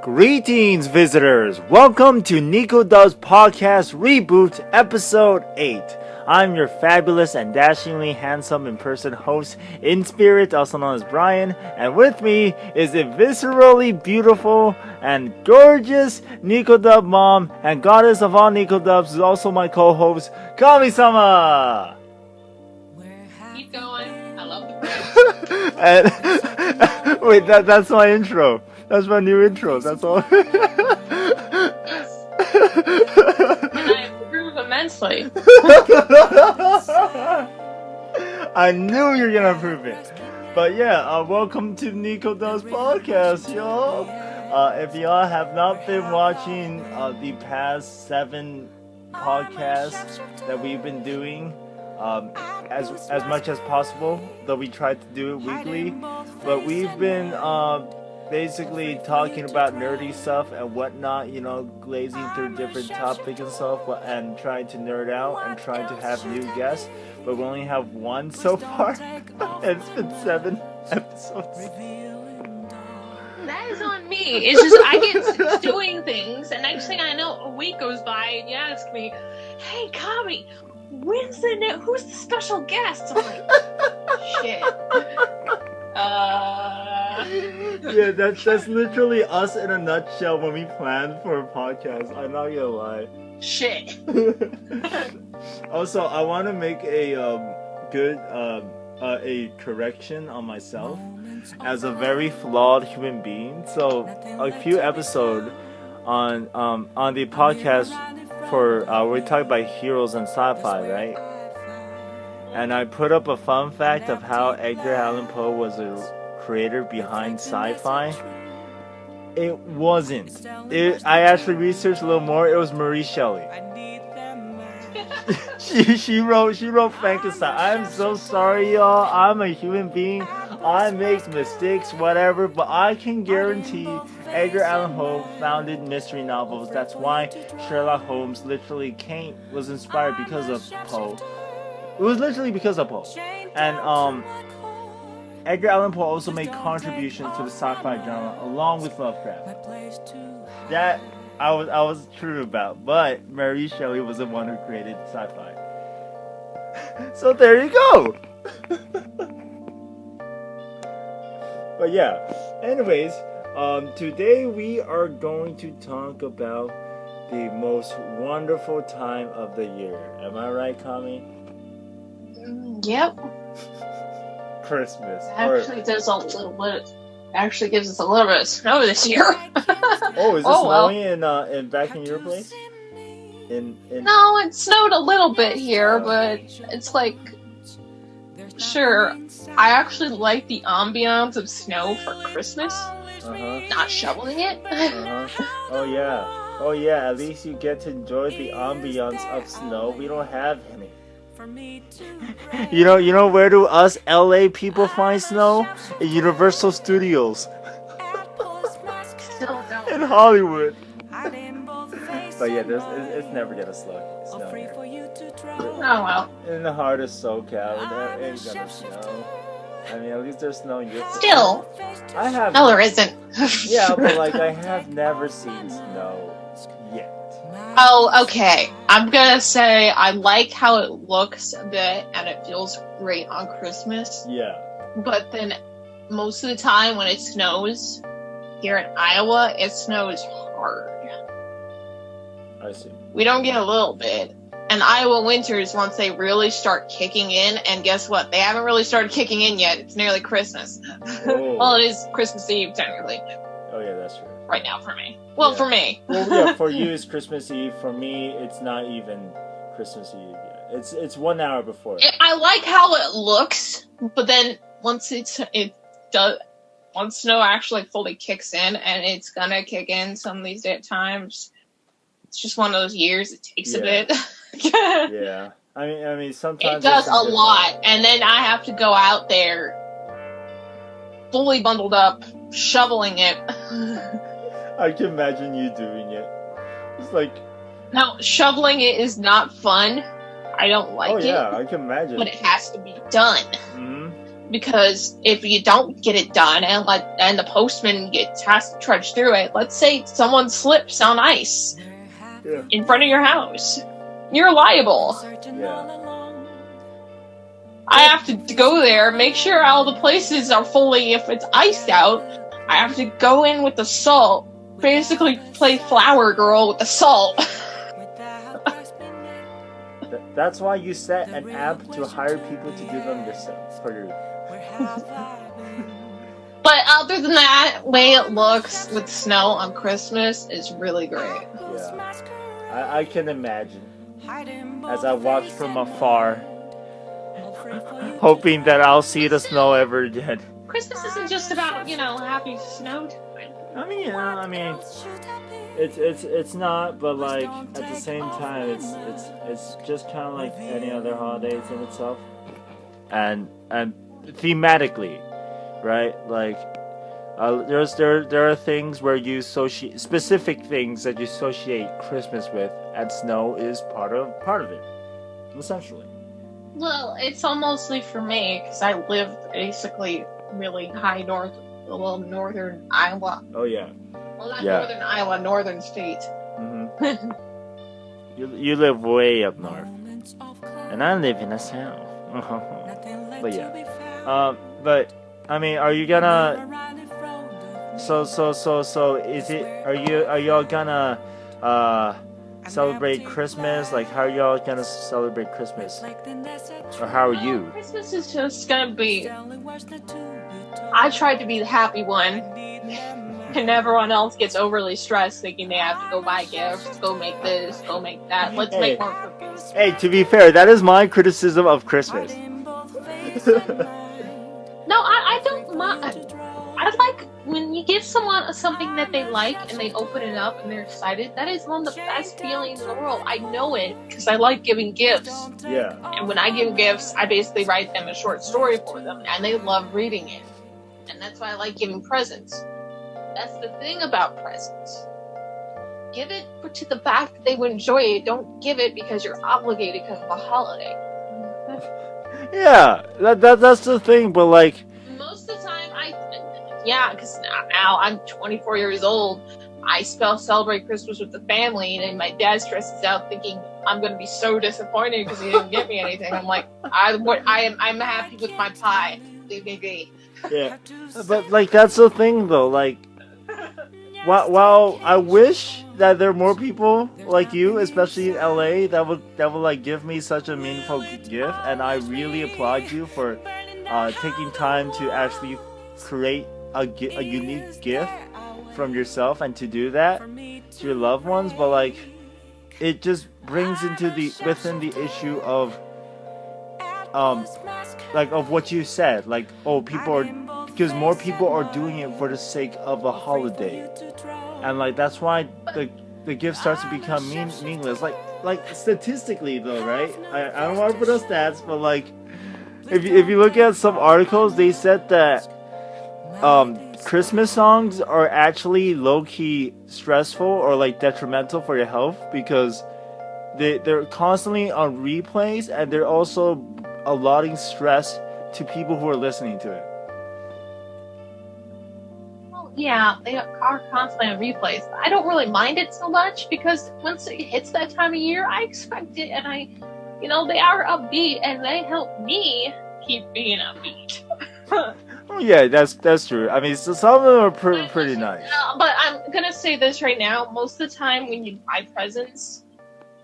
Greetings, visitors! Welcome to Neko Does Podcast Reboot Episode 8. I'm your fabulous and dashingly handsome in-person host, in spirit, also known as Brian, and with me is a viscerally beautiful and gorgeous Neko Dub mom and goddess of all Neko Dubs, who's also my co-host, Kami-sama! Keep going. I love the And wait, that's my intro. That's my new intro. That's all. Yes. And I approve immensely. I knew you were gonna approve it. But yeah, welcome to Neko Does Podcast, y'all. If y'all have not been watching the past 7 podcasts that we've been doing, as much as possible, though we tried to do it weekly, but we've been basically talking about nerdy stuff and whatnot, glazing through different topics and stuff, and trying to nerd out and trying to have new guests, but we only have one so far. It's been 7 episodes. That is on me. It's just I get doing things, and next thing I know, a week goes by, and you ask me, "Hey, Kami, who's the special guest?" I'm like, "Shit." Yeah, that's literally us in a nutshell when we planned for a podcast. I'm not gonna lie. Shit. Also, I want to make a a correction on myself as a very flawed human being. So, a few episodes on the podcast for we talk about heroes and sci-fi, right? And I put up a fun fact of how Edgar Allan Poe was a creator behind sci-fi. It wasn't. I actually researched a little more. It was Mary Shelley. she wrote Frankenstein. I'm so sorry, y'all. I'm a human being. I make mistakes, whatever. But I can guarantee Edgar Allan Poe founded mystery novels. That's why Sherlock Holmes literally was inspired because of Poe. It was literally because of Poe. And Edgar Allan Poe also made contributions to the sci-fi genre along with Lovecraft. That I was true about, but Mary Shelley was the one who created sci-fi. So there you go. But yeah, anyways, today we are going to talk about the most wonderful time of the year. Am I right, Kami? Yep. Christmas. Actually, gives us a little bit of snow this year. Oh, is it snowing in back in your place? No, it snowed a little bit here, but it's like, sure, I actually like the ambiance of snow for Christmas. Not shoveling it. Oh yeah, at least you get to enjoy the ambiance of snow. We don't have any. You know where do us LA people find snow? In Universal Studios. Still don't. In Hollywood. But yeah, it's never gonna snow here. Oh well. In the heart of SoCal, there ain't gonna snow. I mean, at least there's snow in your city. Still. I have. No, there isn't. Yeah, but like I have never seen snow yet. Oh, okay. I'm gonna say I like how it looks a bit and it feels great on Christmas. Yeah. But then most of the time when it snows here in Iowa, it snows hard. I see. We don't get a little bit. And Iowa winters, once they really start kicking in, and guess what? They haven't really started kicking in yet. It's nearly Christmas. Oh. Well, it is Christmas Eve, technically. Oh yeah, that's true. Right now for me. Well, Yeah. for me. Well, yeah, for you it's Christmas Eve. For me, it's not even Christmas Eve yet. It's 1 hour before. I like how it looks, but then once once snow actually fully kicks in, and it's gonna kick in some of these times, it's just one of those years. It takes a bit. Yeah. I mean, sometimes it does a lot, and then I have to go out there fully bundled up, shoveling it. I can imagine you doing it. It's like, no, shoveling it is not fun. I don't like it. Oh yeah, I can imagine. But it has to be done. Mm-hmm. Because if you don't get it done and the postman has to trudge through it, let's say someone slips on ice in front of your house, you're liable. Yeah. I have to go there, make sure all the places are fully, if it's iced out, I have to go in with the salt, basically play flower girl with the salt. That's why you set an app to hire people to do them yourself for you. But other than that, way it looks with snow on Christmas is really great. Yeah, I can imagine. As I watch from afar, hoping that I'll see the snow ever again. Christmas isn't just about, happy snow time. I mean, it's not, but like at the same time, it's just kind of like any other holidays in itself, and thematically, right? Like, there are things where you associate specific things that you associate Christmas with, and snow is part of it, essentially. Well, it's all mostly for me because I live basically really high northern Iowa. Oh yeah. Well, not northern Iowa, northern state. Mm-hmm. you live way up north, and I live in the south. But yeah. But I mean, are you gonna? So is it? Are y'all gonna celebrate Christmas? Like, how are y'all gonna celebrate Christmas? Or how are you? Christmas is just gonna be. I tried to be the happy one, and everyone else gets overly stressed, thinking they have to go buy gifts, go make this, go make that. Let's make more cookies. Hey, to be fair, that is my criticism of Christmas. No, I don't mind. I like when you give someone something that they like and they open it up and they're excited. That is one of the best feelings in the world. I know it because I like giving gifts. Yeah. And when I give gifts, I basically write them a short story for them, and they love reading it. And that's why I like giving presents. That's the thing about presents. Give it to the fact that they would enjoy it. Don't give it because you're obligated because of a holiday. Yeah, that's the thing, but like... Most of the time, because now I'm 24 years old. I celebrate Christmas with the family, and my dad stresses out thinking I'm going to be so disappointed because he didn't get me anything. I'm like, I'm happy with my pie. Leave me be. Yeah, but like that's the thing though. Like, while I wish that there are more people like you, especially in LA, that would like give me such a meaningful gift, and I really applaud you for taking time to actually create a unique gift from yourself and to do that to your loved ones. But like, it just brings into within the issue of like of what you said, like, oh, because more people are doing it for the sake of a holiday, and like that's why the gift starts to become meaningless. Like statistically though, right? I don't want to put up stats, but like if you look at some articles, they said that Christmas songs are actually low-key stressful or like detrimental for your health because they're constantly on replays, and they're also allotting stress to people who are listening to it. Well, yeah, they are constantly on replays. I don't really mind it so much because once it hits that time of year, I expect it, and they are upbeat, and they help me keep being upbeat. Oh yeah, that's true. I mean, so some of them are pretty nice. But I'm gonna say this right now. Most of the time, when you buy presents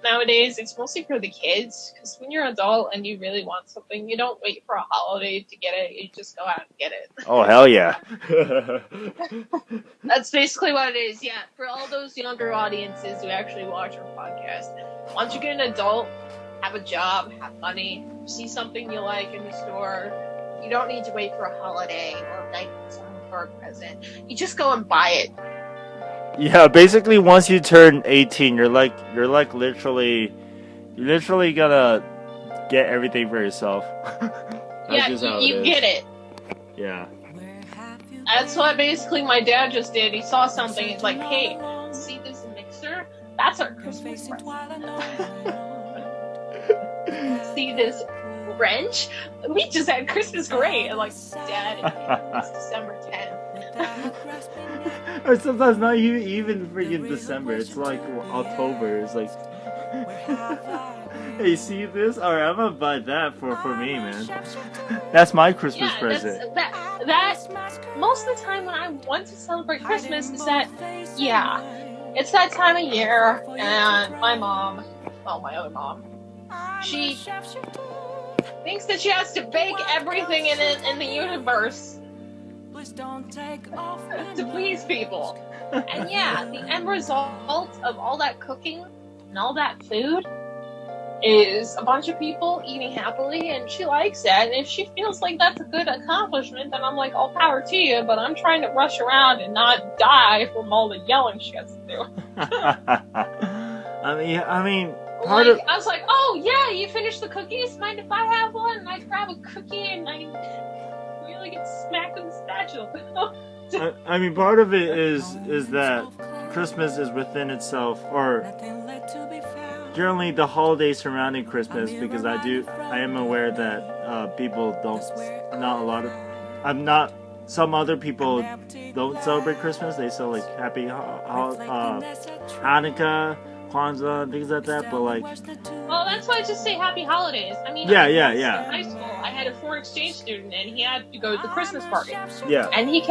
nowadays, it's mostly for the kids. Because when you're an adult and you really want something, you don't wait for a holiday to get it. You just go out and get it. Oh hell yeah! That's basically what it is. Yeah, for all those younger audiences who actually watch our podcast, once you get an adult, have a job, have money, see something you like in the store. You don't need to wait for a holiday or like for a present. You just go and buy it. Yeah, basically once you turn 18, you're literally gonna get everything for yourself. Yeah, you get it. Yeah. That's what basically my dad just did. He saw something. He's like, "Hey, see this mixer? That's our Christmas present." See this Grinch? We just had Christmas great. And like, Dad, it's December 10th. Or sometimes not even freaking December. It's like October. It's like, hey, see this? Alright, I'm gonna buy that for me, man. That's my Christmas present. That most of the time when I want to celebrate Christmas is that, yeah, it's that time of year, and my mom, well, my other mom, she thinks that she has to bake everything in the universe to please people. And yeah, the end result of all that cooking and all that food is a bunch of people eating happily, and she likes that. And if she feels like that's a good accomplishment, then I'm like, all power to you, but I'm trying to rush around and not die from all the yelling she has to do. I mean, I was like, oh yeah, you finished the cookies? Mind if I have one? And I grab a cookie and I really get smacked with the spatula. I mean, part of it is that Christmas is within itself, or generally the holidays surrounding Christmas, because I am aware that people some other people don't celebrate Christmas. They celebrate Happy Hanukkah, Kwanzaa, and things like that. But like, well, that's why I just say Happy Holidays. I mean, yeah. In high school, I had a foreign exchange student, and he had to go to the Christmas party. Yeah. And he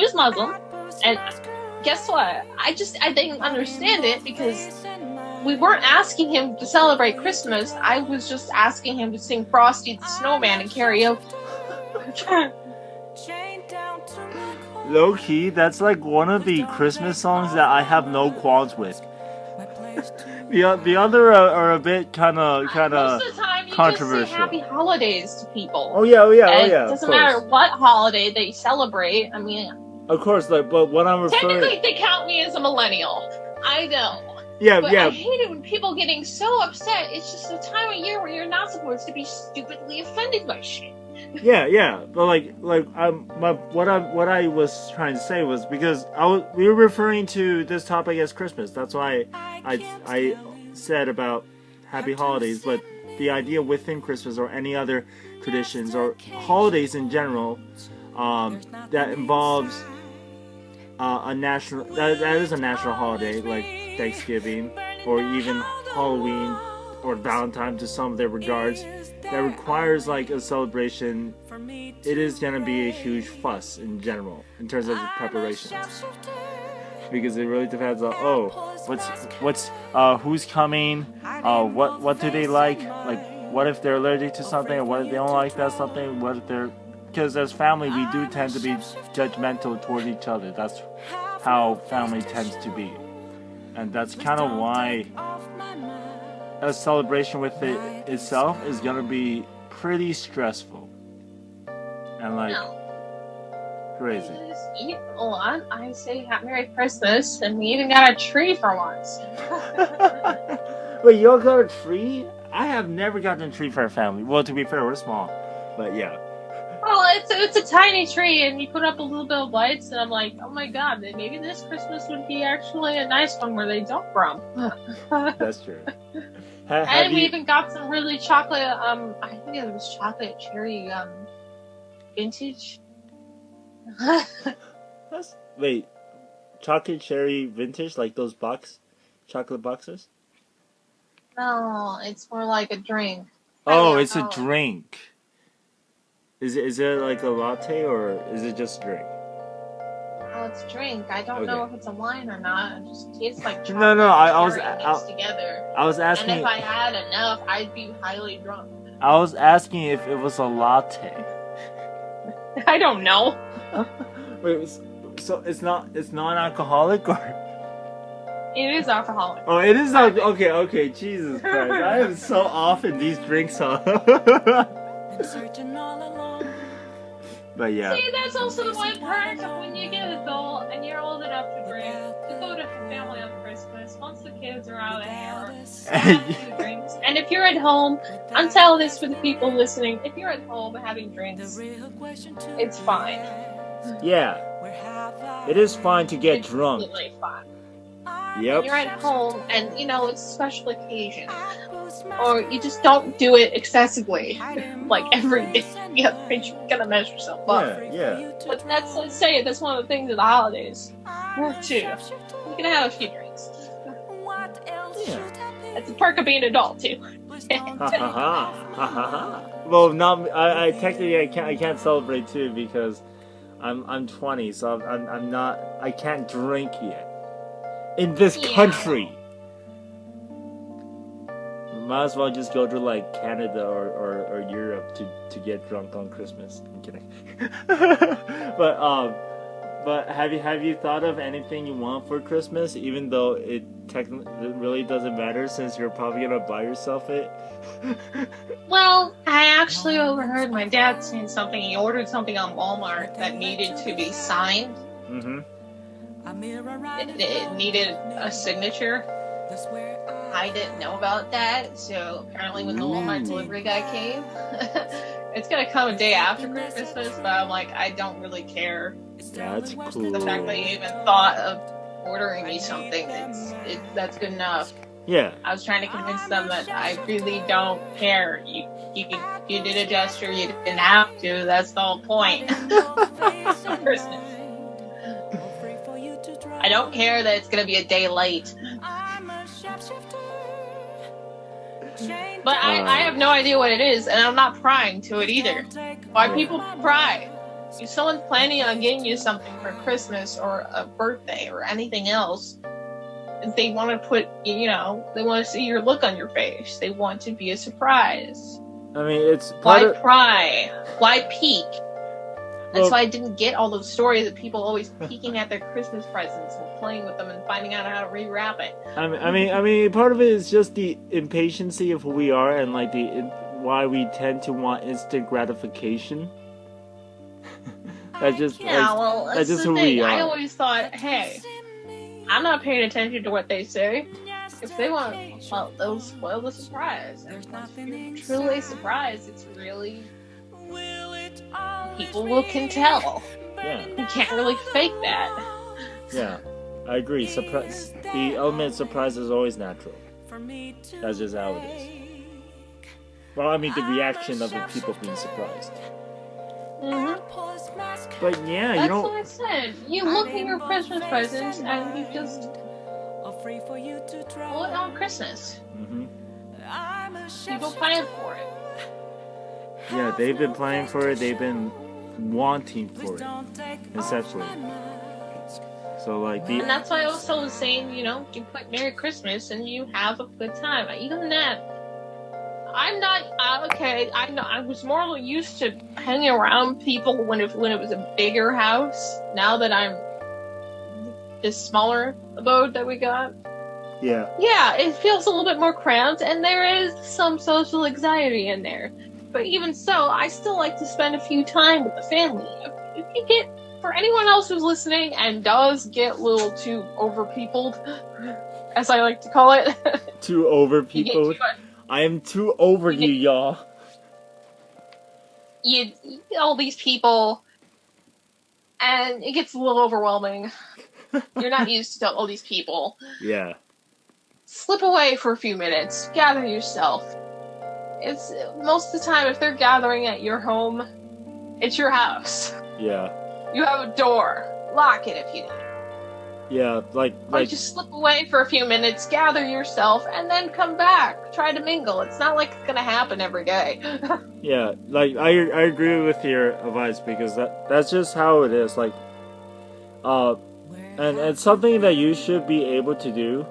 was Muslim, and guess what? I didn't understand it because we weren't asking him to celebrate Christmas. I was just asking him to sing Frosty the Snowman in karaoke. Low key, that's like one of the Christmas songs that I have no qualms with. The other are a bit kind of most of the time, you controversial. just say Happy Holidays to people. Oh yeah. It doesn't matter what holiday they celebrate. I mean, of course, like, but what I'm referring. Technically, they count me as a millennial. I know. Yeah. I hate it when people getting so upset. It's just a time of year where you're not supposed to be stupidly offended by shit. Yeah. But what I was trying to say was because we were referring to this topic as Christmas. That's why I said about Happy Holidays. But the idea within Christmas or any other traditions or holidays in general, that involves that is a national holiday like Thanksgiving or even Halloween or Valentine to some of their regards, that requires like a celebration. It is gonna be a huge fuss in general in terms of the preparations, because it really depends on what's who's coming, what do they like what if they're allergic to something, or what if they don't like that something, what if they're, because as family we do tend to be judgmental toward each other. That's how family tends to be, and that's kind of why a celebration with it itself is gonna be pretty stressful and crazy. We just eat a lot. I say Merry Christmas, and we even got a tree for once. Wait, y'all got a tree? I have never gotten a tree for a family. Well, to be fair, we're small, but yeah. Well, it's a tiny tree, and you put up a little bit of lights, and I'm like, oh my god, maybe this Christmas would be actually a nice one where they don't from. That's true. And we even got some really chocolate, I think it was chocolate cherry, vintage. Wait, chocolate cherry vintage, like those chocolate boxes? No, it's more like a drink. Oh, it's a drink. Is it like a latte, or is it just a drink? Oh, it's a drink. I don't know if it's a wine or not. It just tastes like chocolate. No. I was together. I was asking. And if I had enough, I'd be highly drunk. I was asking if it was a latte. I don't know. Wait, so it's non-alcoholic, or? It is alcoholic. Oh, it is not. Okay. Jesus Christ, I am so off in these drinks, huh? But yeah. See, that's also the one part of when you get adult and you're old enough to drink. You go to family on Christmas once the kids are out of here. Have a few drinks. And if you're at home, I'm telling this for the people listening. If you're at home having drinks, it's fine. Yeah, it is fine to get drunk. It's fine. Yep. When you're at home and it's a special occasion. or you just don't do it excessively, like every day. You gotta measure yourself up. Yeah. But let's say that's one of the things of the holidays. Or two, you can have a few drinks. Yeah. It's a perk of being an adult too. Well, not I technically I can't celebrate too because I'm 20, so I'm not, I can't drink yet in this country. Might as well just go to like Canada or Europe to get drunk on Christmas. I'm kidding. But have you thought of anything you want for Christmas, even though it really doesn't matter since you're probably gonna buy yourself it? Well, I actually overheard my dad saying something. He ordered something on Walmart that needed to be signed. Mm-hmm. It needed a signature. I didn't know about that, so apparently when the Walmart delivery guy came, it's gonna come a day after Christmas, but I'm like, I don't really care. That's cool. The fact that you even thought of ordering me something, that's good enough. Yeah. I was trying to convince them that I really don't care. You did a gesture, you didn't have to, that's the whole point. Christmas. I don't care that it's gonna be a day late. But I have no idea what it is, and I'm not prying to it either. Why people pry? If someone's planning on getting you something for Christmas or a birthday or anything else, they want to they want to see your look on your face. They want to be a surprise. I mean, it's why pry? Why peek? That's why I didn't get all those stories of people always peeking at their Christmas presents and playing with them and finding out how to rewrap it. I mean, part of it is just the impatience of who we are and like why we tend to want instant gratification. That's just who we are. I always thought, hey, I'm not paying attention to what they say. If they want, well, they'll spoil the surprise. And once you're truly surprised, it's really people can tell. Yeah. You can't really fake that. Yeah, I agree. The element of surprise is always natural. That's just how it is. Well, I mean, the reaction of the people being surprised. Mm-hmm. But yeah, that's what I said. You look at your Christmas presents and you just pull it on Christmas. Mm-hmm. People plan for it. Yeah, they've been planning for it. They've been wanting for it, essentially. So and that's why I also was saying, you put Merry Christmas and you have a good time. Even that, I'm not okay. I was more used to hanging around people when it was a bigger house. Now that I'm this smaller abode that we got. Yeah. Yeah, it feels a little bit more cramped, and there is some social anxiety in there. But even so, I still like to spend a few time with the family. If you get, for anyone else who's listening and does get a little too over-peopled, as I like to call it. Too over-peopled? I am too over you, y'all. You get all these people, and it gets a little overwhelming. You're not used to all these people. Yeah. Slip away for a few minutes. Gather yourself. It's most of the time, if they're gathering at your home, it's your house. Yeah. You have a door. Lock it if you need. Yeah, Or just slip away for a few minutes, gather yourself, and then come back. Try to mingle. It's not like it's gonna happen every day. Yeah, I agree with your advice because that's just how it is. And it's something that you should be able to do.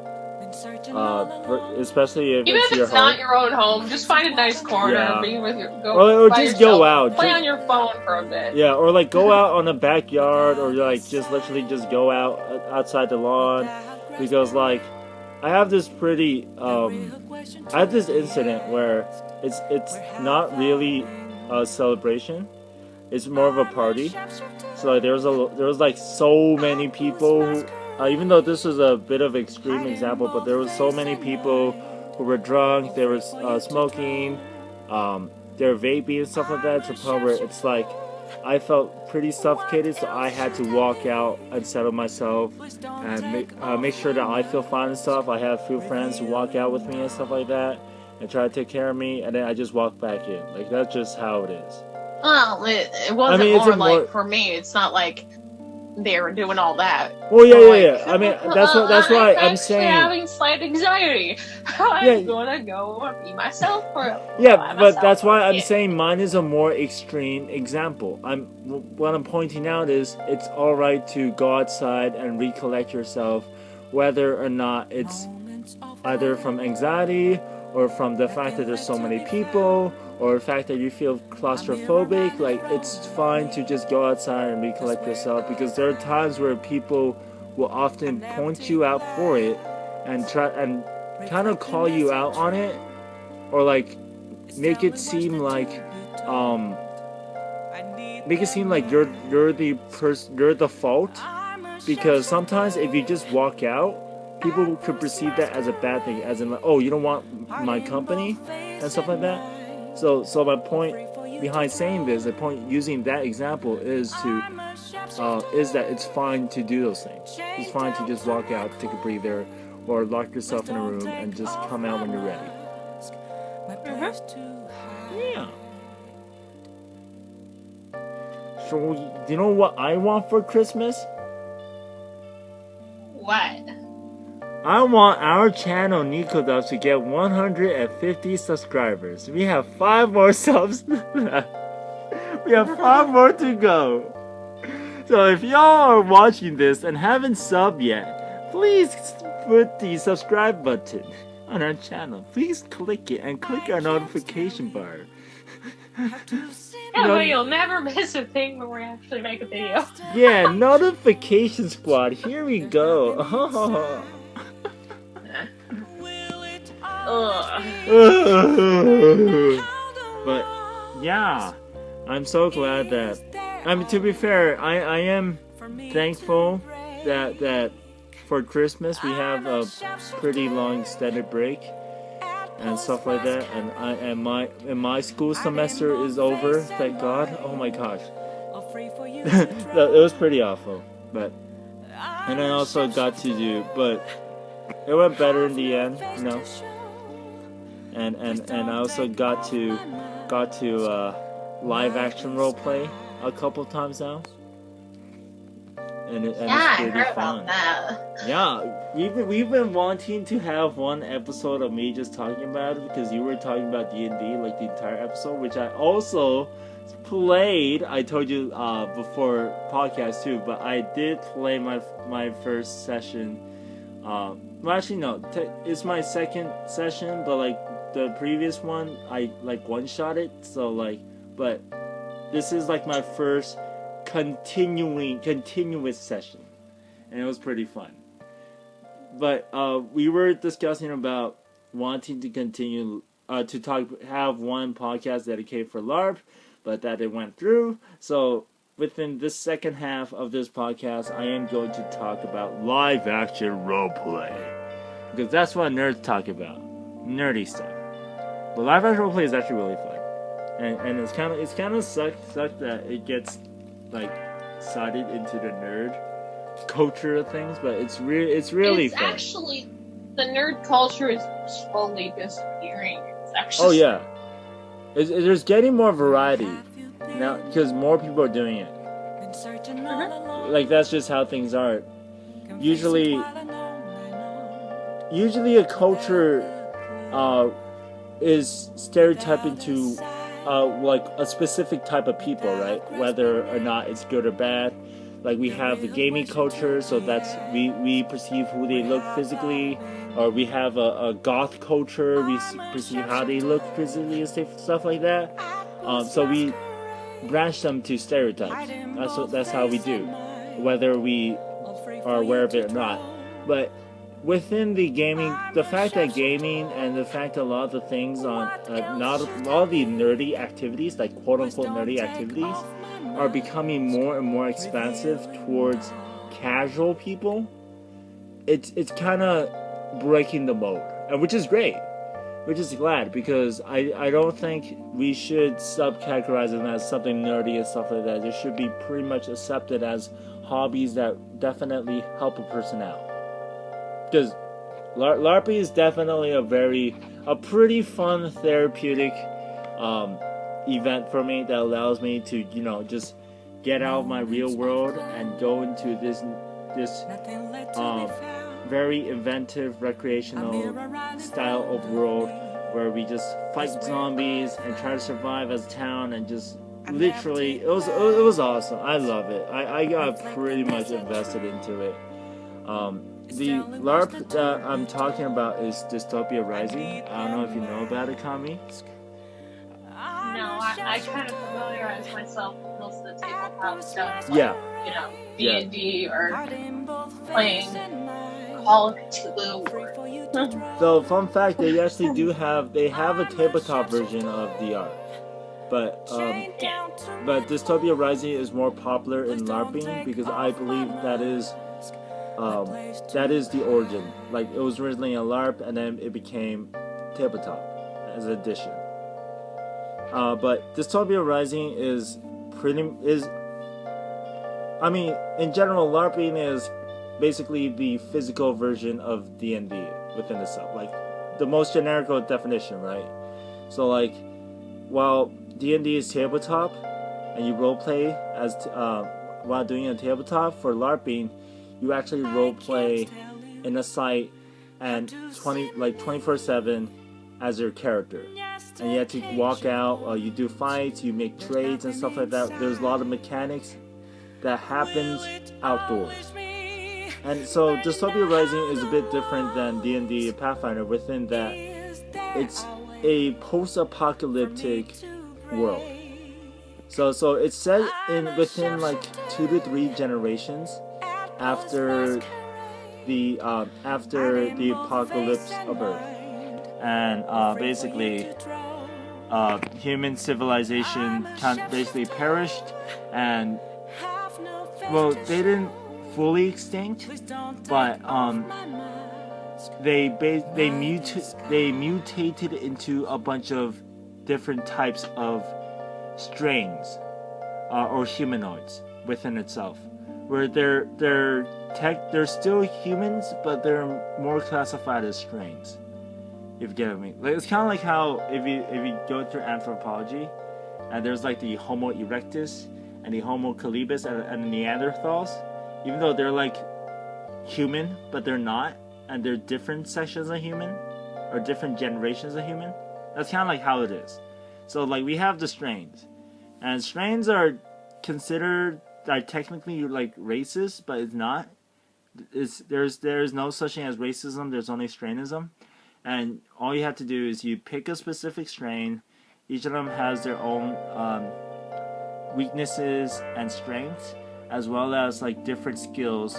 Especially if even it's if your it's home. not your own home, just find a nice corner, be with your or just go out, play on your phone for a bit. Yeah, or go out on the backyard, or just literally just go out outside the lawn, because I have this I had this incident where it's not really a celebration, it's more of a party. So there was so many people who. Even though this is a bit of an extreme example, but there was so many people who were drunk, they were smoking, they were vaping and stuff like that, to the point where it's I felt pretty suffocated, so I had to walk out and settle myself and make sure that I feel fine and stuff. I have a few friends who walk out with me and stuff like that, and try to take care of me, and then I just walk back in. Like, that's just how it is. Well, it wasn't more for me. It's not like they were doing all that. Well, yeah. I mean, that's why I'm saying having slight anxiety. I'm gonna go and be myself for but that's why I'm saying mine is a more extreme example. What I'm pointing out is it's all right to go outside and recollect yourself, whether or not it's either from anxiety or from the fact that there's so many people, or the fact that you feel claustrophobic. Like, it's fine to just go outside and recollect yourself, because there are times where people will often point you out for it and try and kind of call you out on it, or like make it seem like you're the fault, because sometimes if you just walk out, people could perceive that as a bad thing, as in like, oh, you don't want my company and stuff like that. So my point behind saying this, the point using that example is that it's fine to do those things. It's fine to just walk out, take a breather, or lock yourself in a room and just come out when you're ready. Yeah. So, do you know what I want for Christmas? What? I want our channel, Neko Does, to get 150 subscribers. We have 5 more subs left. We have 5 more to go. So if y'all are watching this and haven't subbed yet, please put the subscribe button on our channel. Please click it and click our notification bar. But you'll never miss a thing when we actually make a video. Yeah, notification squad. Here we go. But yeah, I'm so glad that. I mean, to be fair, I am thankful that for Christmas we have a pretty long extended break and stuff like that, and my school semester is over. Thank God. Oh my gosh, it was pretty awful. But and I also got to do, but it went better in the end, you know. And I also got to live action role play a couple times now. And it's pretty I heard fun. About that. Yeah, we've been wanting to have one episode of me just talking about it, because you were talking about D&D like the entire episode, which I also played. I told you before podcast too, but I did play my first session. Well, actually no, it's my second session, but like the previous one I like one-shot it, so like, but this is like my first continuous session, and it was pretty fun. But we were discussing about wanting to continue to have one podcast dedicated for LARP, but that it went through. So within this second half of this podcast, I am going to talk about live action roleplay, because that's what nerds talk about, nerdy stuff. But live action roleplay is actually really fun, and it's kind of sucks that it gets like sided into the nerd culture of things, but it's really fun. Actually, the nerd culture is slowly disappearing. It's actually. Oh yeah, there's getting more variety now because more people are doing it. Like, that's just how things are. Usually a culture is stereotyped into like a specific type of people, right? Whether or not it's good or bad. Like, we have the gaming culture, so that's we perceive who they look physically, or we have a goth culture, we perceive how they look physically and stuff like that. So we branch them to stereotypes. That's how we do, whether we are aware of it or not. But within the gaming, the fact that gaming and the fact that a lot of the things on not a lot of the nerdy activities, like quote unquote nerdy activities, are becoming more and more expansive towards casual people. It's kind of breaking the mold, and which is great, which is glad, because I don't think we should subcategorize them as something nerdy and stuff like that. They should be pretty much accepted as hobbies that definitely help a person out. Because LARPing is definitely a pretty fun therapeutic event for me that allows me to just get out of my real world and go into this very inventive recreational style of world where we just fight zombies and try to survive as a town and just literally it was awesome. I love it. I got pretty much invested into it. The LARP that I'm talking about is Dystopia Rising. I don't know if you know about it, Kami. No, I kind of familiarize myself with most of the tabletop stuff. Like, D&D or playing Call of Cthulhu. So, fun fact, they actually they have a tabletop version of DR. But Dystopia Rising is more popular in LARPing because I believe that is the origin. Like, it was originally a LARP and then it became tabletop as an addition. But Dystopia Rising in general, LARPing is basically the physical version of D&D within itself. Like, the most generic definition, right? So, like, while D&D is tabletop, and you roleplay as while doing a tabletop, for LARPing, you actually roleplay in a site and 24/7 as your character. And you have to walk out, you do fights, you make trades and stuff like that. There's a lot of mechanics that happens outdoors. And so Dystopia Rising is a bit different than D&D Pathfinder within that it's a post-apocalyptic world. So it's set within like 2 to 3 generations after the apocalypse of Earth. And basically human civilization basically perished, and well, they didn't fully extinct, but they mutated into a bunch of different types of strains or humanoids within itself, where they're still humans, but they're more classified as strains. If you get me, like, it's kind of like how if you go through anthropology, and there's like the Homo erectus and the Homo erectus and the Neanderthals, even though they're like human, but they're not, and they're different sections of human or different generations of human. That's kind of like how it is. So like we have the strains, and strains are considered technically like racist, but it's not. There's no such thing as racism. There's only strainism. And all you have to do is you pick a specific strain. Each of them has their own weaknesses and strengths, as well as like different skills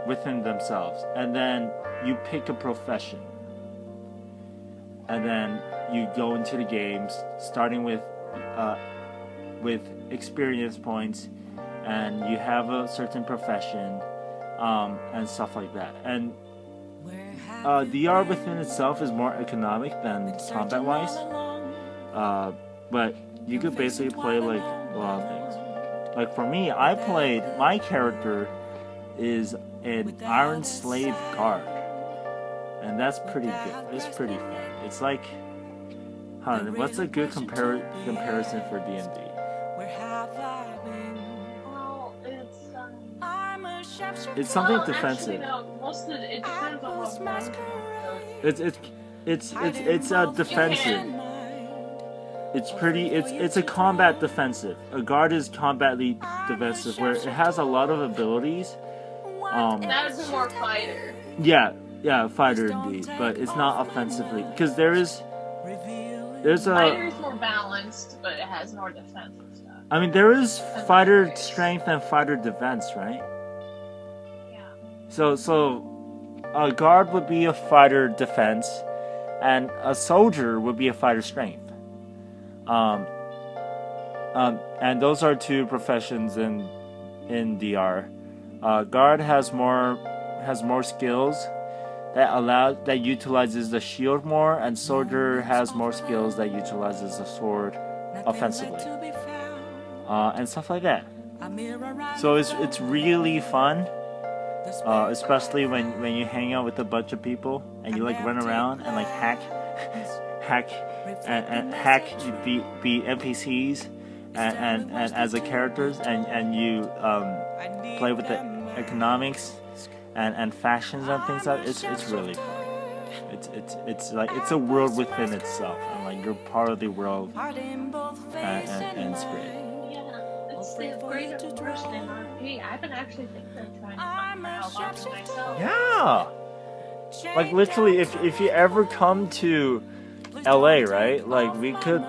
within themselves. And then you pick a profession. And then you go into the games, starting with experience points, and you have a certain profession, and stuff like that. And DR within itself is more economic than combat-wise, but you could basically play like a lot of things. Like for me, my character is an Iron Slave Guard, and that's pretty good. It's pretty fun. It's like, what's a good comparison for D&D? It's something defensive. Actually, no, it depends on what mode. It's a defensive. It's a combat defensive. A guard is combatly defensive, where it has a lot of abilities. That would be more fighter. Yeah, fighter indeed, but it's not offensively, because there's a fighter is more balanced, but it has more defensive stuff. I mean, there is fighter strength and fighter defense, right? So a guard would be a fighter defense, and a soldier would be a fighter strength. And those are two professions in DR. Guard has more skills that utilizes the shield more, and soldier has more skills that utilizes the sword offensively, and stuff like that. So it's really fun. especially when you hang out with a bunch of people and you like run around and like hack the NPCs and as the characters and you play with the economics and fashions and things like that. It's really fun. It's like it's a world within itself, and like you're part of the world, and it's great. Yeah, it's the great immersion in RP. I've been actually thinking of trying to find out LARPing myself. Yeah, like literally, if you ever come to LA, right? Like we could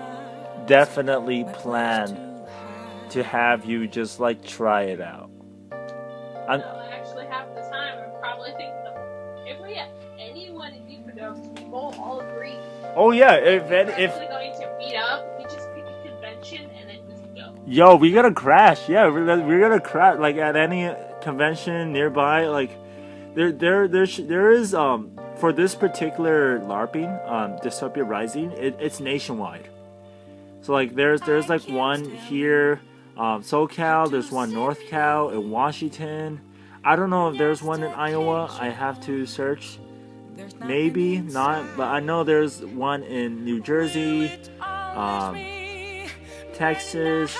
definitely plan to have you just like try it out. I actually have the time. I'm probably thinking of if we had anyone in Ecuador, we will all agree. Oh yeah, if we're actually going to meet up, we just pick a convention and then just go. Yo, we gotta crash. Yeah, we're gonna crash like at any convention nearby. Like there is for this particular LARPing, Dystopia Rising, it's nationwide. So like there's like one here, SoCal. There's one NorthCal in Washington. I don't know if there's one in Iowa. I have to search. Maybe not, but I know there's one in New Jersey, Texas,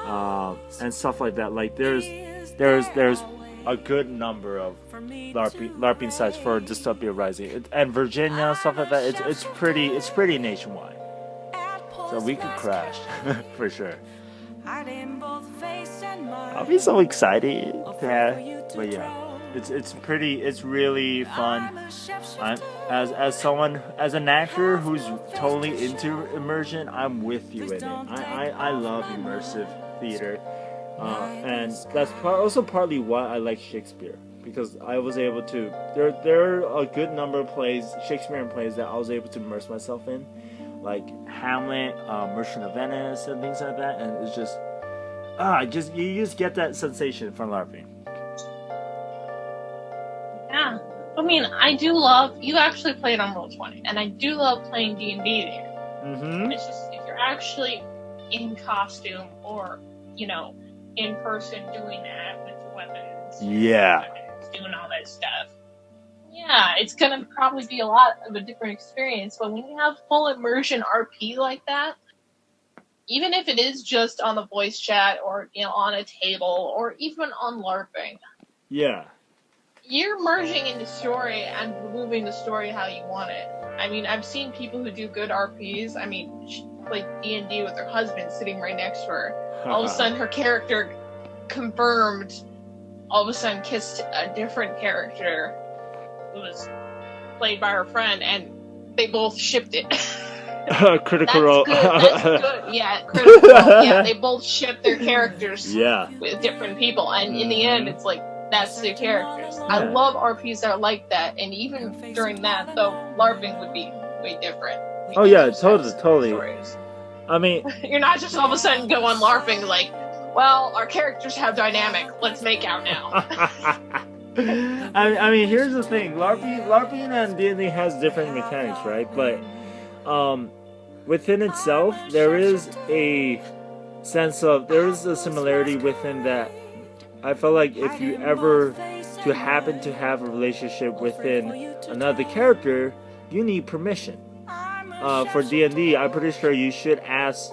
and stuff like that. Like there's a good number of LARPing sites for Dystopia Rising, and Virginia, stuff like that. It's pretty nationwide. So we could crash for sure. I'll be so excited. Yeah, but yeah. It's really fun. As an actor who's totally into immersion, I'm with you in it. I love immersive theater, and that's also partly why I like Shakespeare, because I was able to. There are a good number of Shakespearean plays that I was able to immerse myself in, like Hamlet, Merchant of Venice, and things like that. And it's just you just get that sensation from LARPing. Yeah, I mean, I do love. You actually played on Roll20, and I do love playing D&D there. Mm-hmm. It's just if you're actually in costume or in person doing that with your weapons. Yeah. Doing all that stuff. Yeah, it's gonna probably be a lot of a different experience. But when you have full immersion RP like that, even if it is just on the voice chat or on a table or even on LARPing. Yeah. You're merging into story and moving the story how you want it. I mean, I've seen people who do good RPs. I mean, she played D&D with her husband sitting right next to her. All of a sudden, her character confirmed. All of a sudden, kissed a different character who was played by her friend, and they both shipped it. Critical Role. That's good. Yeah, Critical Role. Yeah, they both shipped their characters. Yeah. With different people, and in the end, it's like. That's their characters. Yeah. I love RPs that are like that, and even during that, though, LARPing would be way different. Oh yeah, totally. Stories. I mean, you're not just all of a sudden going LARPing like, well, our characters have dynamic. Let's make out now. I mean, here's the thing: LARPing and D&D has different mechanics, right? But within itself, there is a similarity within that. I feel like if you ever happen to have a relationship within another character, you need permission. For D&D, I'm pretty sure you should ask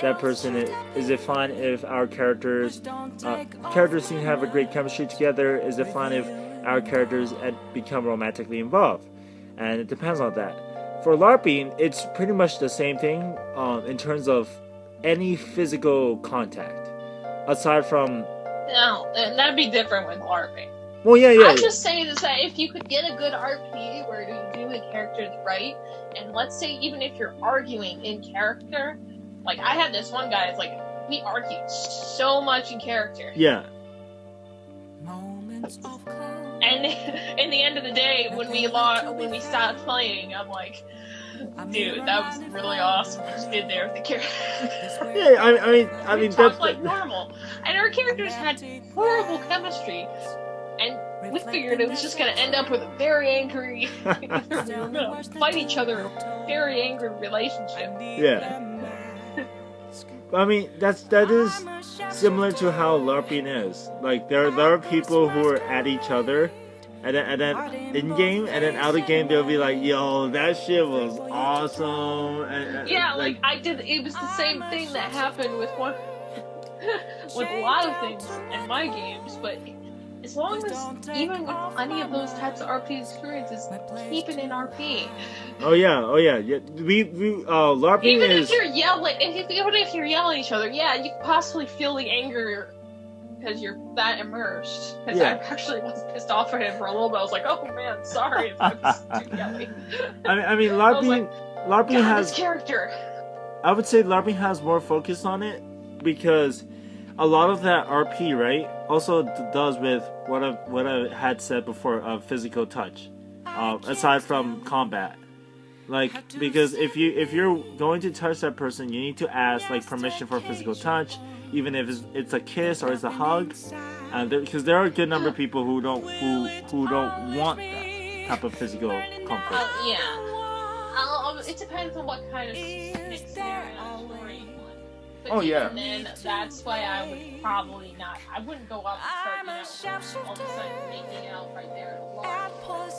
that person, is it fine if our characters seem to have a great chemistry together? Is it fine if our characters become romantically involved? And it depends on that. For LARPing, it's pretty much the same thing in terms of any physical contact. Aside from... No, that'd be different with LARPing. Well, yeah. I'm just saying is that if you could get a good RP where you do the characters right, and let's say even if you're arguing in character, like I had this one guy, it's like we argued so much in character. Yeah. And in the end of the day, when we stopped playing, I'm like, dude, that was really awesome what you did there with the character. Yeah, I mean that's like normal, and our characters had horrible chemistry, and we figured it was just going to end up with a very angry, we were going to fight each other, very angry relationship. Yeah. I mean, that is similar to how LARPing is. Like there are people who are at each other, and then in game and then out of game they'll be like, "Yo, that shit was awesome." Yeah, like I did. It was the same thing that happened with one with a lot of things in my games, but as long as even with any of those types of RP experiences, keep it in RP. Oh yeah. We LARPing even is. If you're yelling, even if you're yelling at each other, yeah, you can possibly feel the anger because you're that immersed. Because I actually was pissed off at him for a little bit. I was like, "Oh man, sorry if I was too yelling." I mean, LARPing has this character. I would say LARPing has more focus on it because a lot of that RP, right, also does with what I had said before of physical touch, aside from combat. Like, because if you're going to touch that person, you need to ask like permission for physical touch, even if it's a kiss or it's a hug, because there are a good number of people who don't want that type of physical comfort. It depends on what kind of scenario story you want. But oh yeah. And then that's why I would probably not. I wouldn't go up and start, all of a sudden making out right there in the bar.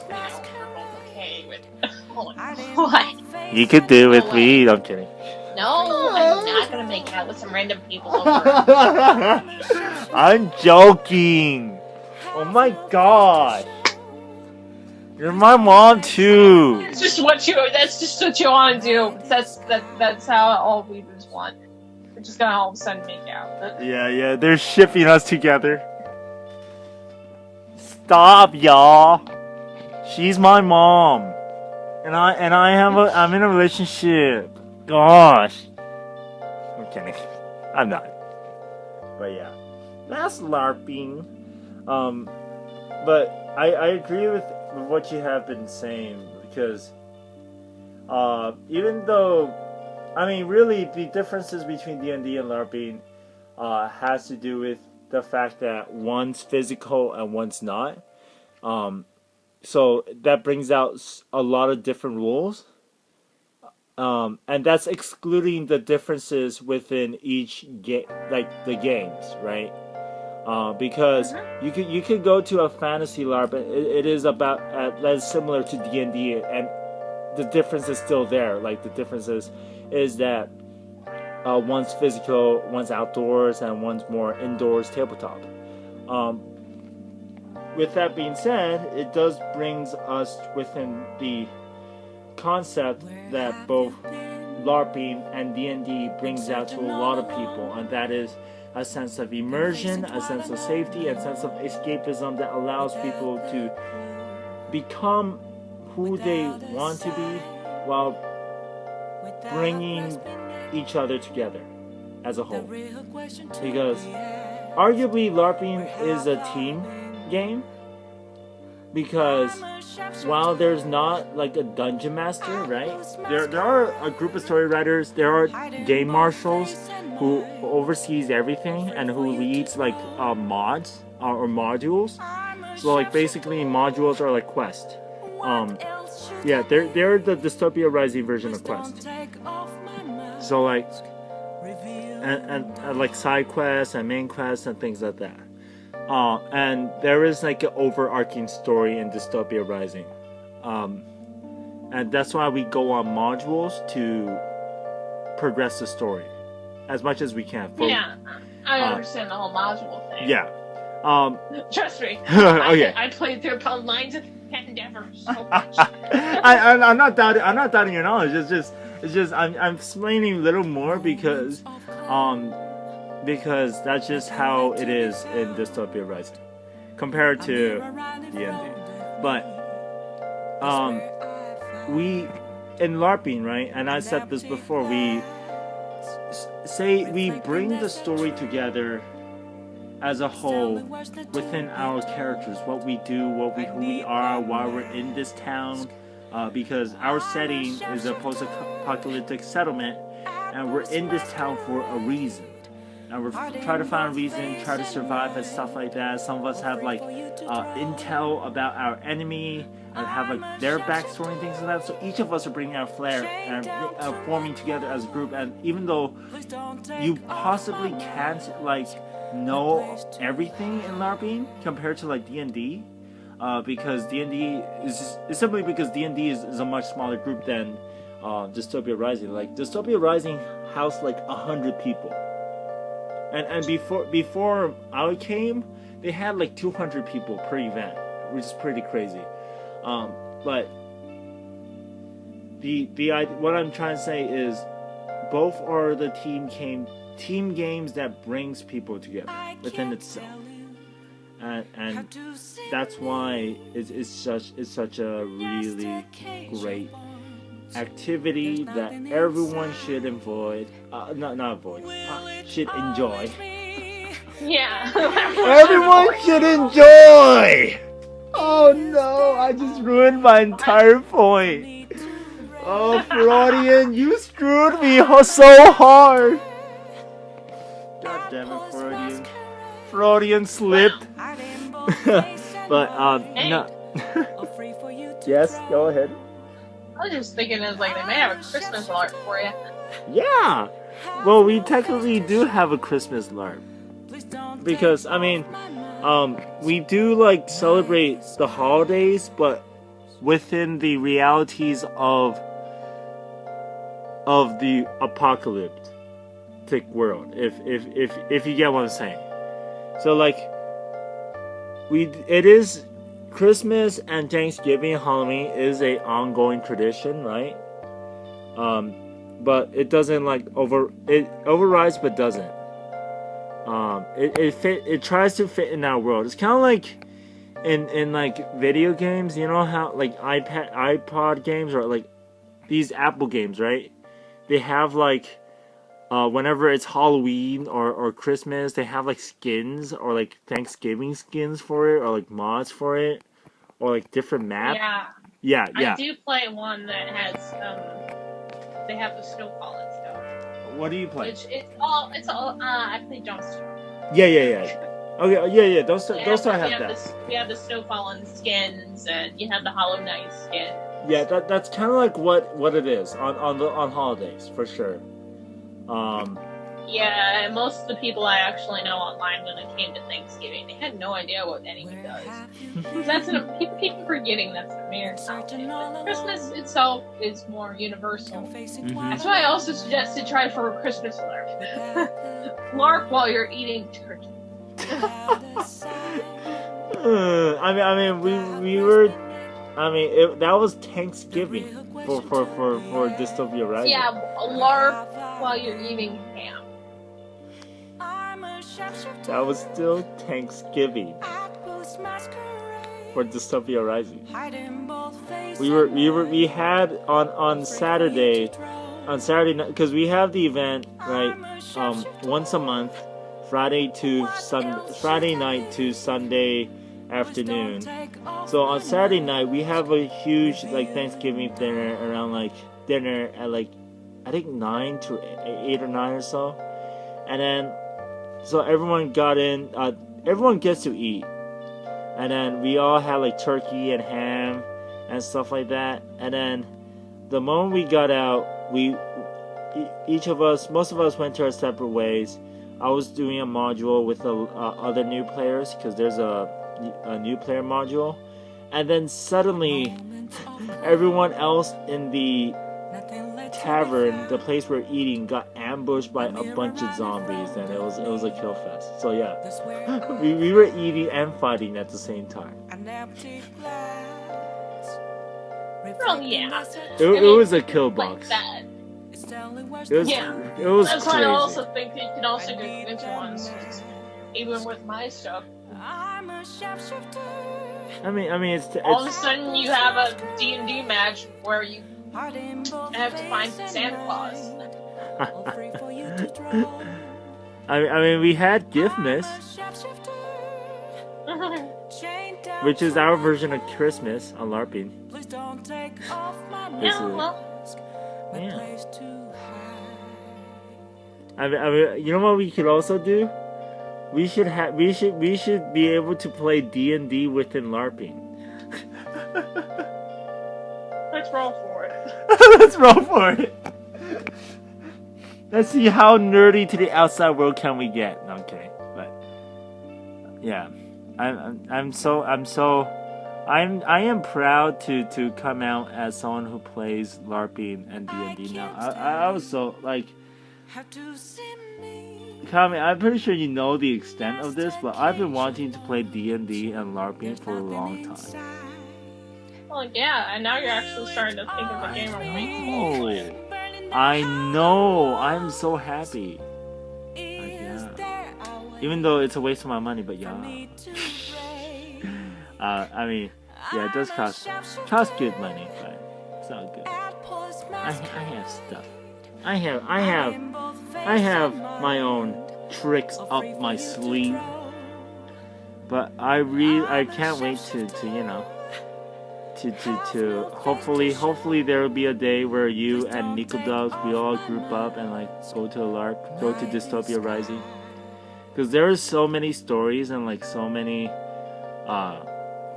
We're okay with. What? You could do it with me. I'm kidding. No, I'm not gonna make out with some random people over. I'm joking. Oh my god. You're my mom too. That's just what you want to do. That's how all we just want. We're just gonna all of a sudden make out. Yeah, they're shipping us together. Stop, y'all. She's my mom, and I'm in a relationship. Gosh, I'm kidding. I'm not. But yeah, that's LARPing. But I agree with what you have been saying because even though I mean really the differences between D&D and LARPing has to do with the fact that one's physical and one's not. So that brings out a lot of different rules. And that's excluding the differences within each game, like the games, right? Because you could go to a fantasy LARP, it is about that's similar to D&D, and the difference is still there. Like the difference is that one's physical, one's outdoors, and one's more indoors tabletop. With that being said, it does brings us within the concept that both LARPing and D&D brings out to a lot of people, and that is a sense of immersion, a sense of safety, a sense of escapism that allows people to become who they want to be while bringing each other together as a whole. Because arguably LARPing is a team game, because while there's not like a dungeon master, right, there are a group of story writers, there are game marshals who oversees everything and who leads like mods or modules. So like basically modules are like quests. Yeah, they're the Dystopia Rising version of Quest. So like and like side quests and main quests and things like that. And there is like an overarching story in Dystopia Rising. And that's why we go on modules to progress the story as much as we can. I understand the whole module thing. Yeah. Trust me. Okay. I played through Lines of Endeavor so much. I'm not doubting your knowledge. It's just I'm explaining a little more because that's just how it is in Dystopia Rising compared to D&D. But we in LARPing, right? And I said this before. We bring the story together as a whole within our characters, what we do, who we are, why we're in this town, because our setting is a post-apocalyptic settlement, and we're in this town for a reason. and we're trying to find a reason, try to survive and stuff like that. Some of us have like intel about our enemy and have like their backstory and things like that. So each of us are bringing our flair and forming together as a group. And even though you possibly can't like know everything in LARPing compared to like D&D, because D&D is simply because D&D is a much smaller group than Dystopia Rising. Like Dystopia Rising housed like 100 people, and before I came, they had like 200 people per event, which is pretty crazy. But what I'm trying to say is, both are the team games that brings people together within itself, and that's why it's such a really great activity that everyone should avoid. Not avoid. Should enjoy. Yeah. Everyone should enjoy. Oh no! I just ruined my entire point. Oh, Freudian, you screwed me so hard. God damn it, Freudian. Freudian slipped. But no. Yes, go ahead. I was just thinking, it's like they may have a Christmas LARP for you. Yeah. Well, we technically do have a Christmas LARP, because I mean, we do like celebrate the holidays, but within the realities of the apocalyptic world. If you get what I'm saying. So like, it is Christmas and Thanksgiving and Halloween is a ongoing tradition, right? But it doesn't like it overrides, but doesn't. It tries to fit in our world. It's kind of like in like video games, you know how like iPod games or like these Apple games, right? They have like whenever it's Halloween or Christmas, they have like skins or like Thanksgiving skins for it, or like mods for it, or like different maps. Yeah. I do play one that has they have the snowfall and stuff. What do you play? Which it's all I play Johnstar. Yeah. Okay, yeah. Those have that. We have the snowfall and skins, and you have the Hollow Knight skin. Yeah, that's kind of like what it is on holidays for sure. Yeah, and most of the people I actually know online when it came to Thanksgiving, they had no idea what anyone does. People keep forgetting that's an American holiday. Christmas itself is more universal. Mm-hmm. That's why I also suggest to try for a Christmas LARP. LARP while you're eating turkey. That was Thanksgiving for Dystopia Rising. Yeah, LARP while you're eating ham. That was still Thanksgiving for Dystopia Rising. We had on Saturday night, because we have the event right once a month, Friday night to Sunday afternoon. So on Saturday night we have a huge like Thanksgiving dinner at like I think 9 to 8 or 9 or so, and then so everyone gets to eat, and then we all had like turkey and ham and stuff like that. And then the moment we got out, most of us went to our separate ways. I was doing a module with the other new players, because there's a new player module, and then suddenly everyone else in the tavern, the place we're eating, got ambushed by a bunch of zombies, and it was a kill fest. So yeah, we were eating and fighting at the same time. Well, yeah. It was a kill box. That. It was That's crazy. why I also think you can also do convention ones, even with my stuff. I mean, it's all of a sudden you have a D&D match where you have to find Santa Claus. I mean, we had Giftmas, which is our version of Christmas on LARPing. Yeah, well. Yeah. You know what we could also do? We should be able to play D&D within LARPing. Let's roll for it. Let's roll for it. Let's see how nerdy to the outside world can we get. No, I'm kidding, but yeah, I am proud to come out as someone who plays LARPing and D&D now. I was so like, Kami, I'm pretty sure you know the extent of this, but I've been wanting to play D&D and LARPing for a long time. Well, yeah, and now you're actually starting to think of the game of I know. I'm so happy. Yeah. Even though it's a waste of my money, but yeah. I mean, yeah, it does cost good money, but it's not good. I have stuff. I have my own tricks up my sleeve. But I can't wait to you know, to hopefully there will be a day where you and Neko Dogs, we all group up and like go to a LARP, go to Dystopia Rising, because there are so many stories and like so many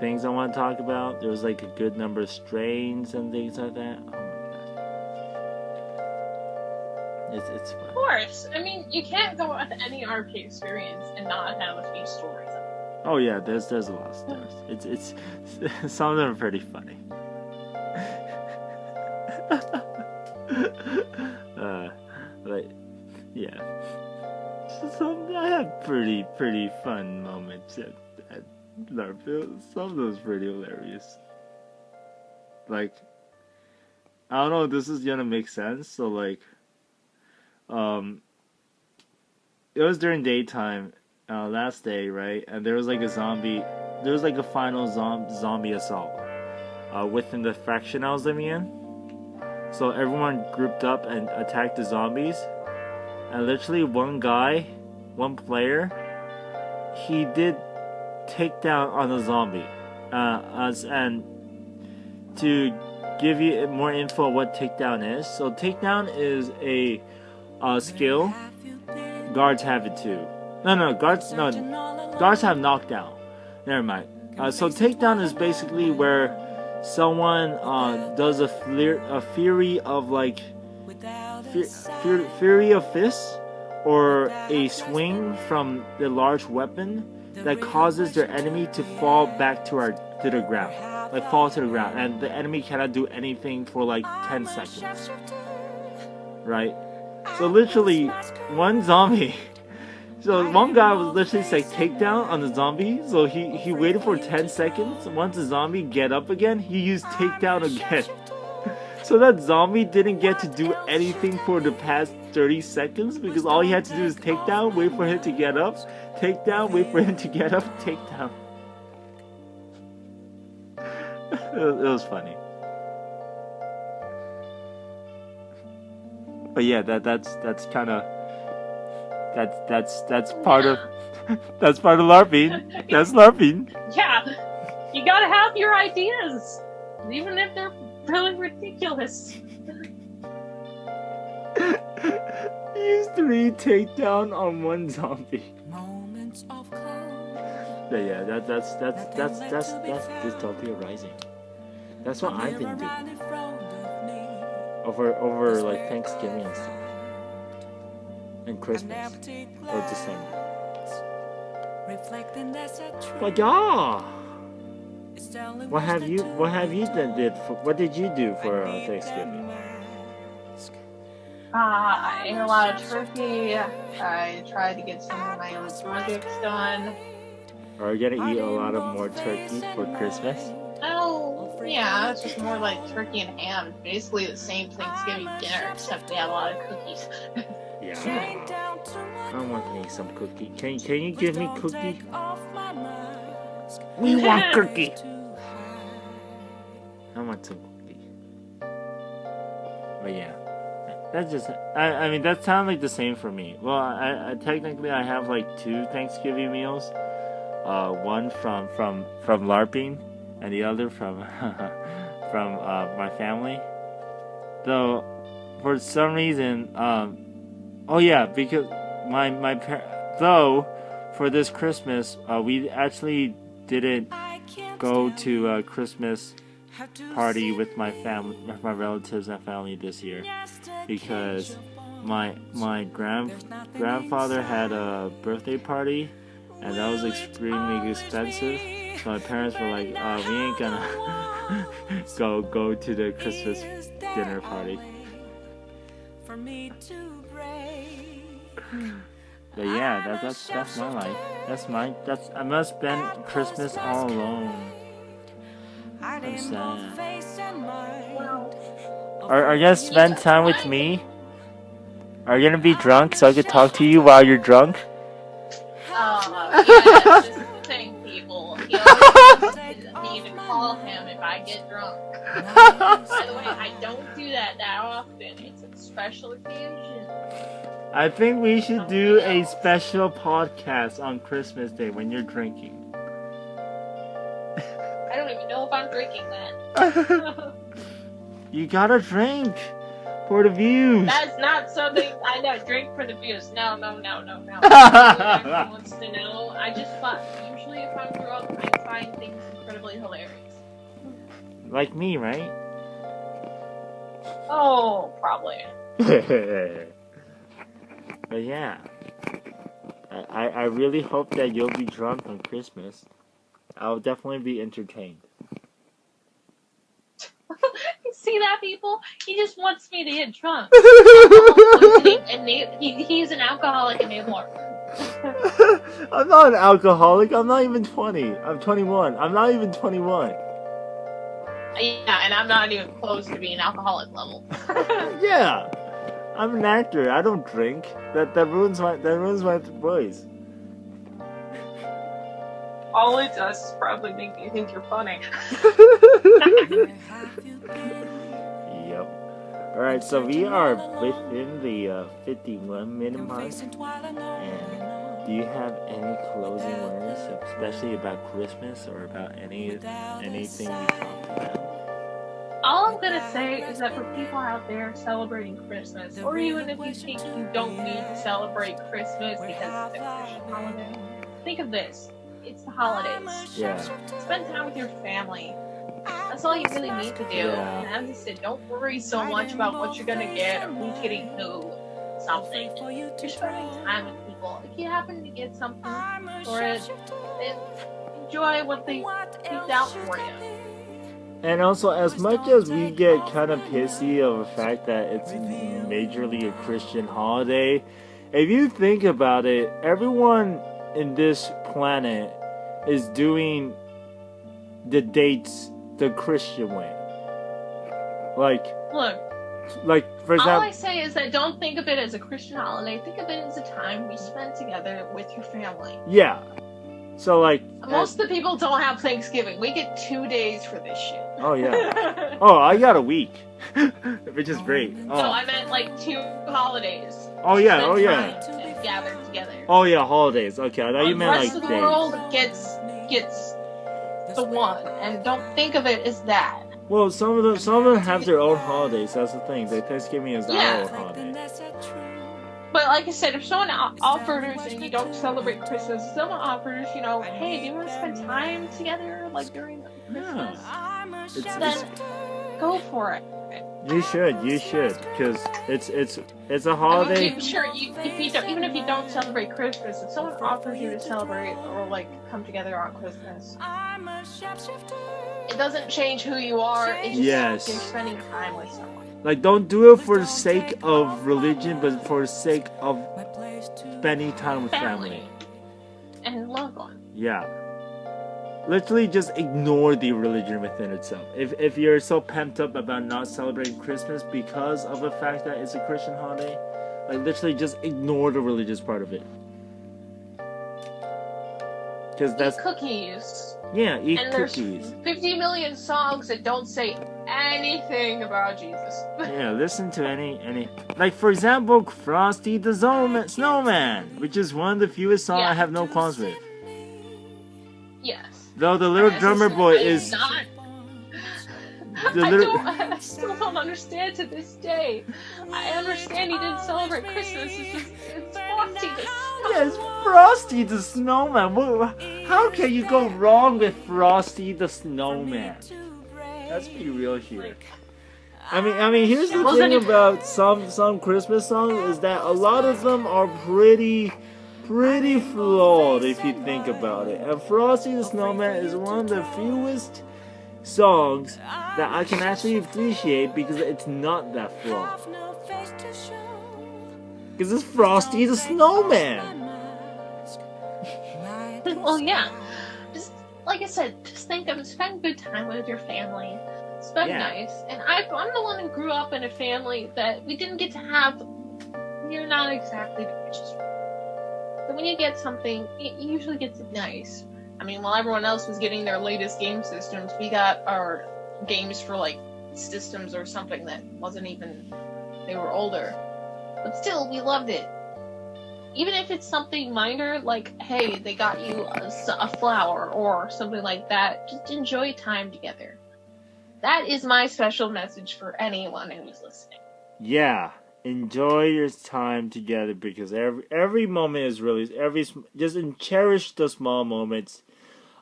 things I want to talk about. There's like a good number of strains and things like that. Oh my god, it's fun. Of course, I mean you can't go with any RP experience and not have a few stories. Oh yeah, there's a lot of stories. It's some of them are pretty funny. But yeah, I had pretty fun moments at LARP. Some of those pretty hilarious. Like, I don't know if this is gonna make sense. So like, it was during daytime. Last day, right? And there was like a final zombie assault within the faction I was living in. So everyone grouped up and attacked the zombies. And literally one player, he did takedown on a zombie. And to give you more info on what takedown is. So takedown is a skill. Guards have it too. Guards have knockdown. Never mind. So takedown is basically where someone does a fury of like fury of fists or a swing from the large weapon that causes their enemy to fall back to the ground, like fall to the ground, and the enemy cannot do anything for like 10 seconds. Right? So literally one zombie. So one guy was literally like takedown on the zombie. So he waited for 10 seconds. Once the zombie get up again, he used takedown again. So that zombie didn't get to do anything for the past 30 seconds because all he had to do is takedown, wait for him to get up, takedown, wait for him to get up, takedown. It was funny. But yeah, that's kind of. That's part of LARPing. That's LARPing. Yeah, you gotta have your ideas, even if they're really ridiculous. Use 3 takedown on one zombie. But yeah, that's Dystopia Rising. That's what I've been doing over like Thanksgiving and stuff. And Christmas or December. But yeah, what what did you do for Thanksgiving? I ate a lot of turkey. I tried to get some of my own projects done. Are you gonna eat a lot of more turkey for Christmas? Oh, yeah, it's just more like turkey and ham. It's basically the same Thanksgiving dinner, except we have a lot of cookies. Yeah. I want to make some cookie. Can you give me cookie? We want cookie. I want some cookie. But yeah, that's just. I mean that sounds like the same for me. Well, I technically I have like 2 Thanksgiving meals. One from LARPing, and the other from my family. Though, for some reason, Oh yeah, because though for this Christmas, we actually didn't go to a Christmas party with my family, with my relatives and family this year, because my grandfather had a birthday party, and that was extremely expensive. So my parents were like, "We ain't gonna go to the Christmas dinner party." But yeah, that's my life. I'm gonna spend Christmas all alone. I'm sad. Are you gonna spend time with me? Are you gonna be drunk so I could talk to you while you're drunk? Yeah, this is the thing, people. He always wants me to call him if I get drunk. By the way, I don't do that often. It's a special occasion. I think we should do a special podcast on Christmas Day when you're drinking. I don't even know if I'm drinking then. You gotta drink for the views. That's not something I know. Drink for the views. No. Everyone wants to know. I just thought usually if I'm drunk, I find things incredibly hilarious. Like me, right? Oh, probably. But yeah, I really hope that you'll be drunk on Christmas. I'll definitely be entertained. You see that, people? He just wants me to get drunk. He's an alcoholic enabler. I'm not an alcoholic. I'm not even 20. I'm 21. I'm not even 21. Yeah, and I'm not even close to being alcoholic level. Yeah. I'm an actor. I don't drink. That ruins my voice. All it does is probably make you think you're funny. Yep. Alright, so we are within the 51-minute mark. And do you have any closing words, especially about Christmas or about anything we talked about? All I'm gonna say is that for people out there celebrating Christmas, or even if you think you don't need to celebrate Christmas because it's a Christian holiday, think of this. It's the holidays. Yeah. Spend time with your family. That's all you really need to do. Yeah. And as I said, don't worry so much about what you're gonna get or who's getting who something. You're spending time with people. If you happen to get something for it, then enjoy what they picked out for you. And also, as much as we get kind of pissy of the fact that it's majorly a Christian holiday, if you think about it, everyone in this planet is doing the dates the Christian way. Like, for example, all I say is that don't think of it as a Christian holiday. Think of it as a time we spend together with your family. Yeah. So most of the people don't have Thanksgiving. We get 2 days for this shit. Oh yeah. Oh, I got a week, which is great. Oh. No, I meant 2 holidays. Oh yeah. Oh yeah. To gather together. Oh yeah, holidays. Okay, I thought you meant the rest of the world gets the one, and don't think of it as that. Well, some of them have their own holidays. That's the thing. Thanksgiving is our own holiday. But like I said, if someone offers and you don't celebrate Christmas, if someone offers, hey, do you want to spend time together, during Christmas? Yeah. Then go for it. You should, because it's a holiday. Sure, even if you don't celebrate Christmas, if someone offers you to celebrate or just come together on Christmas, it doesn't change who you are. It's just you're spending time with someone. Don't do it for the sake of religion, but for the sake of spending time with family and loved ones. Yeah. Literally just ignore the religion within itself. If you're so pumped up about not celebrating Christmas because of the fact that it's a Christian holiday, literally just ignore the religious part of it. Because that's cookies. Yeah, eat and cookies. There's 50 million songs that don't say anything about Jesus. Yeah, listen to any for example, Frosty the Snowman, which is one of the fewest songs I have no qualms with. Yes. Though the little drummer boy is not. I still don't understand to this day. I understand he didn't celebrate Christmas. It's Frosty the Snowman. Yes, Frosty the Snowman. How can you go wrong with Frosty the Snowman? Let's be real here. I mean, here's the thing about some Christmas songs is that a lot of them are pretty flawed if you think about it. And Frosty the Snowman is one of the fewest songs that I can actually appreciate because it's not that flawed. Because it's Frosty the Snowman. Well, yeah. Just like I said, just spend good time with your family. Spend nice. And I'm the one who grew up in a family that we didn't get to have. You're not exactly the richest. So when you get something, it usually gets nice. I mean, while everyone else was getting their latest game systems, we got our games for like systems or something that wasn't even, they were older. But still, we loved it. Even if it's something minor, like, hey, they got you a flower or something like that, just enjoy time together. That is my special message for anyone who's listening. Yeah. Enjoy your time together because every moment is really just cherish the small moments.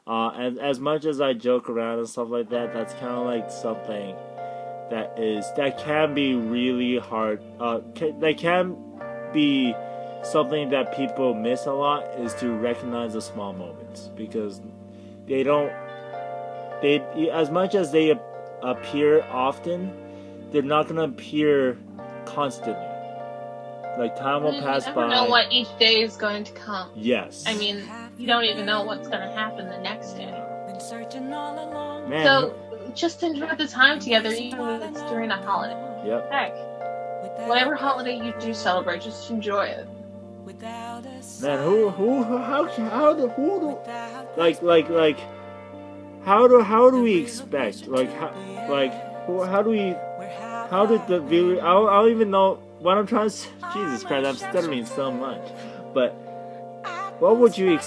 And as much as I joke around and stuff like that, that's kind of like something that can be really hard. That can be something that people miss a lot is to recognize the small moments because they as much as they appear often, they're not gonna appear constantly. Like time will pass by. You never know what each day is going to come. Yes. I mean, you don't even know what's going to happen the next day. Man. So just enjoy the time together, even if it's during a holiday. Yep. Heck, whatever holiday you do celebrate, just enjoy it. Man, how do we expect how did the viewer? I don't even know what I'm trying to say. Jesus Christ, I'm stuttering so much. But what would you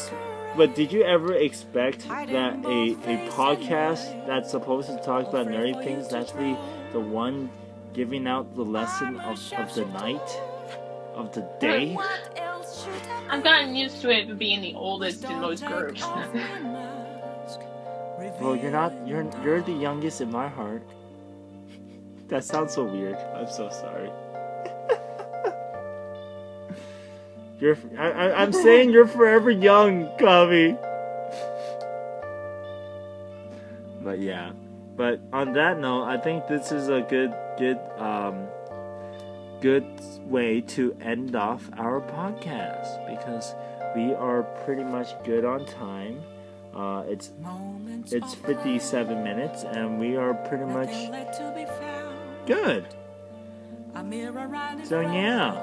But did you ever expect that a podcast that's supposed to talk about nerdy things is actually the one giving out the lesson of the night, of the day? I've gotten used to it being the oldest in most groups. Well, you're not. You're the youngest in my heart. That sounds so weird. I'm so sorry. I'm saying you're forever young, Kami. But yeah. But on that note, I think this is a good way to end off our podcast because we are pretty much good on time. It's 57 minutes and we are pretty much good. So yeah,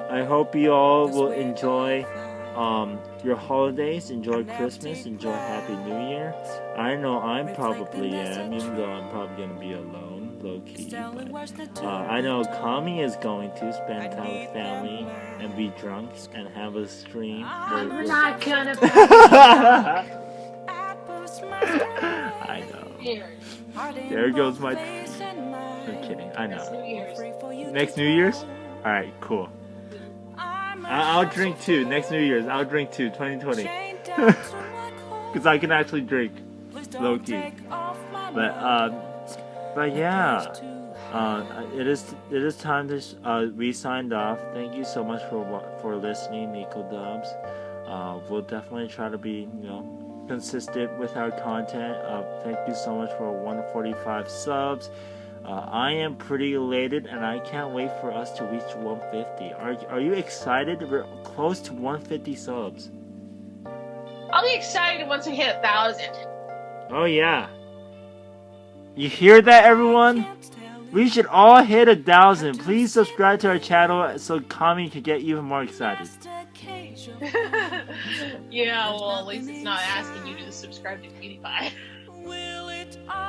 I hope you all will enjoy your holidays, enjoy Christmas, enjoy Happy New Year. I know I'm probably am, even though I'm probably gonna be alone, low key. But I know Kami is going to spend time with family and be drunk and have a stream. I'm not gonna. I know. There goes my. I'm kidding. I know. Next New Year's? Alright, cool. I'll drink too. Next New Year's, I'll drink too. 2020. Because I can actually drink. Low key. But yeah. It is time to we signed off. Thank you so much for listening, Neko Dubs. We'll definitely try to be, consistent with our content. Thank you so much for 145 subs. I am pretty elated and I can't wait for us to reach 150. Are you excited? We're close to 150 subs. I'll be excited once we hit 1,000. Oh yeah. You hear that, everyone? We should all hit 1,000. Please subscribe to our channel so Kami can get even more excited. Yeah, well, at least it's not asking you to subscribe to PewDiePie.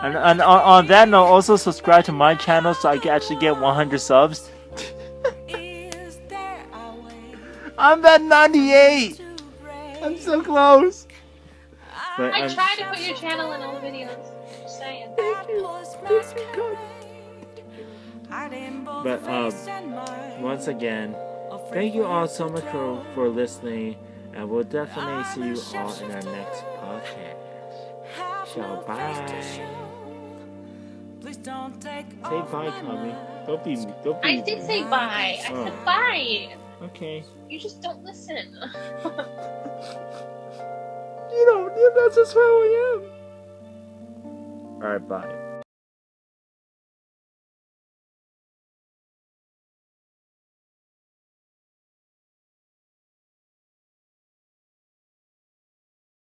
And on that note, also subscribe to my channel so I can actually get 100 subs. I'm at 98. I'm so close. I try to put your channel in all the videos. Just saying. Thank you. But once again, thank you all so much for listening, and we'll definitely see you all in our next podcast. So bye. Say bye, Tommy. Don't be. I did say bye. I said bye. Okay. You just don't listen. You know, that's just how I am. Alright, bye.